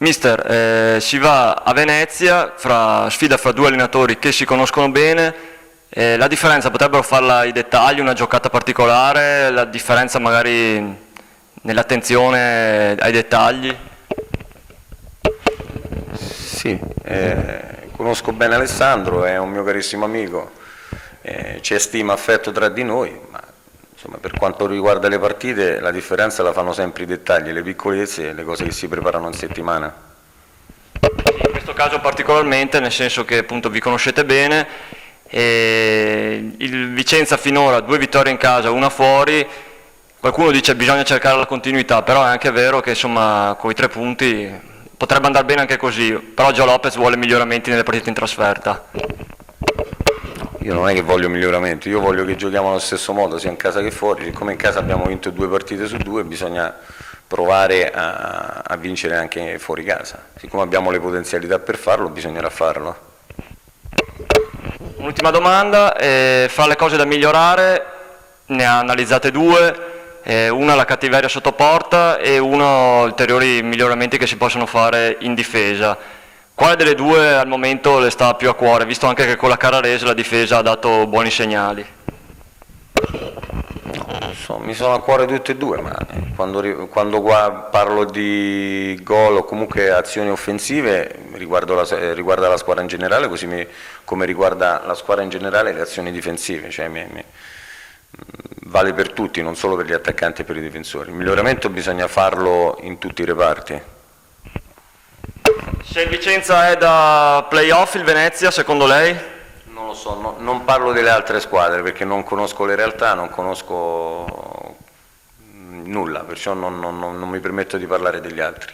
Mister, si va a Venezia, sfida fra due allenatori che si conoscono bene, la differenza potrebbero farla i dettagli, una giocata particolare, la differenza magari nell'attenzione ai dettagli? Sì, conosco bene Alessandro, è un mio carissimo amico, c'è stima, affetto tra di noi, ma insomma, per quanto riguarda le partite la differenza la fanno sempre i dettagli, le piccolezze e le cose che si preparano in settimana. In questo caso particolarmente, nel senso che appunto vi conoscete bene, il Vicenza finora 2 vittorie in casa, 1 fuori, qualcuno dice che bisogna cercare la continuità, però è anche vero che insomma con i 3 punti potrebbe andare bene anche così, però Gio Lopez vuole miglioramenti nelle partite in trasferta. Io non è che voglio miglioramenti, io voglio che giochiamo allo stesso modo sia in casa che fuori, siccome in casa abbiamo vinto 2 partite su 2 bisogna provare a vincere anche fuori casa, siccome abbiamo le potenzialità per farlo bisognerà farlo. Un'ultima domanda, fra le cose da migliorare ne ha analizzate 2, una la cattiveria sotto porta e uno ulteriori miglioramenti che si possono fare in difesa. Quale delle 2 al momento le sta più a cuore, visto anche che con la Carrarese la difesa ha dato buoni segnali? Mi sono a cuore tutte e 2, ma quando parlo di gol o comunque azioni offensive riguarda la squadra in generale, così come riguarda la squadra in generale le azioni difensive, cioè vale per tutti, non solo per gli attaccanti e per i difensori. Il miglioramento bisogna farlo in tutti i reparti. Se il Vicenza è da playoff, il Venezia secondo lei? Non lo so, non parlo delle altre squadre perché non conosco le realtà, non conosco nulla, perciò non mi permetto di parlare degli altri.